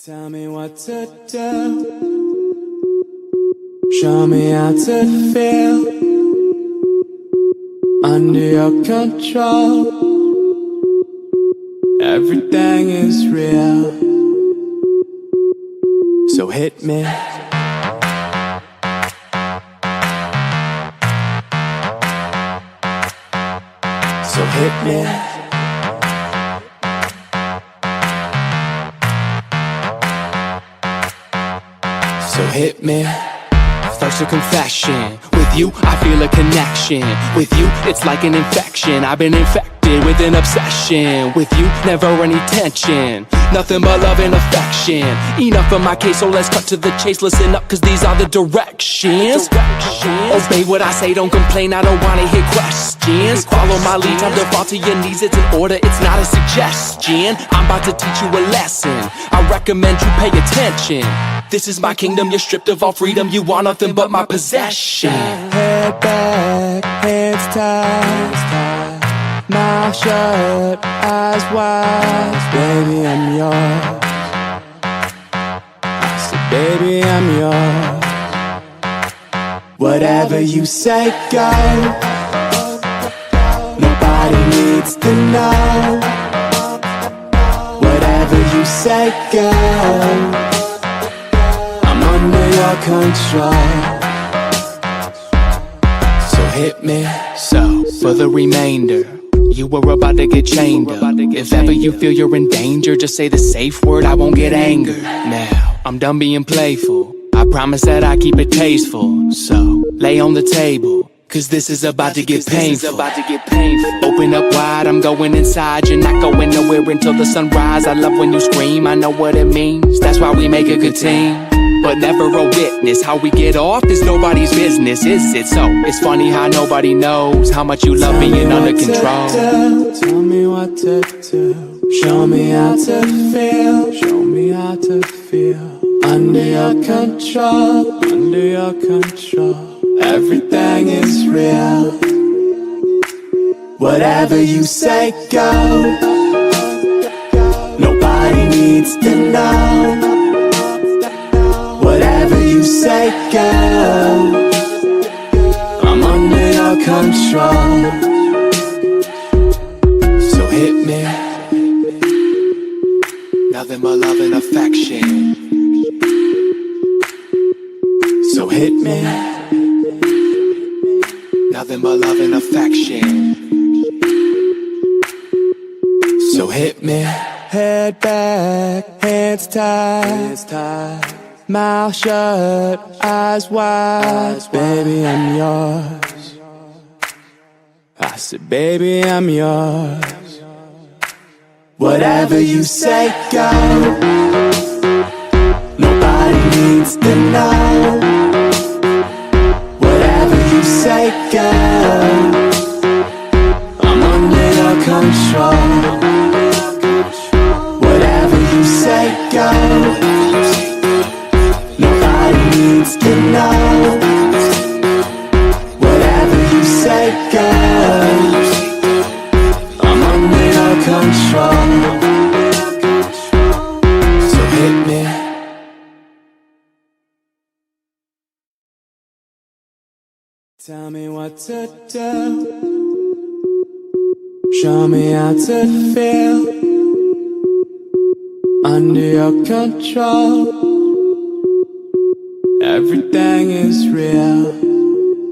Tell me what to do. Show me how to feel under your control. Everything is real, so hit me. So hit me. So hit me. First a confession. With you, I feel a connection. With you, it's like an infection. I've been infected with an obsession. With you, never any tension. Nothing but love and affection. Enough of my case, so let's cut to the chase. Listen up, cause these are the directions. Obey what I say, don't complain, I don't wanna hear questions. Follow my lead, time to fall to your knees. It's an order, it's not a suggestion. I'm about to teach you a lesson. I recommend you pay attention. This is my kingdom, you're stripped of all freedom. You want nothing but my possession. Head back, hands tied, mouth shut, eyes wide. Baby, I'm yours. I said, baby, I'm yours. Whatever you say, go. Nobody needs to know. Whatever you say, go. Under your control. So hit me. So for the remainder, you were about to get chained up. If ever you feel you're in danger, just say the safe word, I won't get angered. Now, I'm done being playful. I promise that I keep it tasteful. So, lay on the table, cause this is about to get painful. Open up wide, I'm going inside. You're not going nowhere until the sunrise. I love when you scream, I know what it means. That's why we make a good team, but never a witness. How we get off is nobody's business, is it? So, it's funny how nobody knows how much you love being under control. Tell me what to do. Show me how to feel. Show me how to feel. Under your control. Under your control. Everything is real. Whatever you say, go. Nobody needs to know. Whatever you say, go. I'm under your control. So hit me. Nothing but love and affection. So hit me. Nothing but love and affection. So hit me. Head back, hands tied, mouth shut, eyes wide. Baby, I'm yours. I said, baby, I'm yours. Whatever you say, go. Nobody needs to know. Whatever you say, go. I'm under your control. Whatever you say, go. Nobody needs to know. Whatever you say, go. I'm under your control. So hit me. Tell me what to do. Show me how to feel under your control. Everything is real,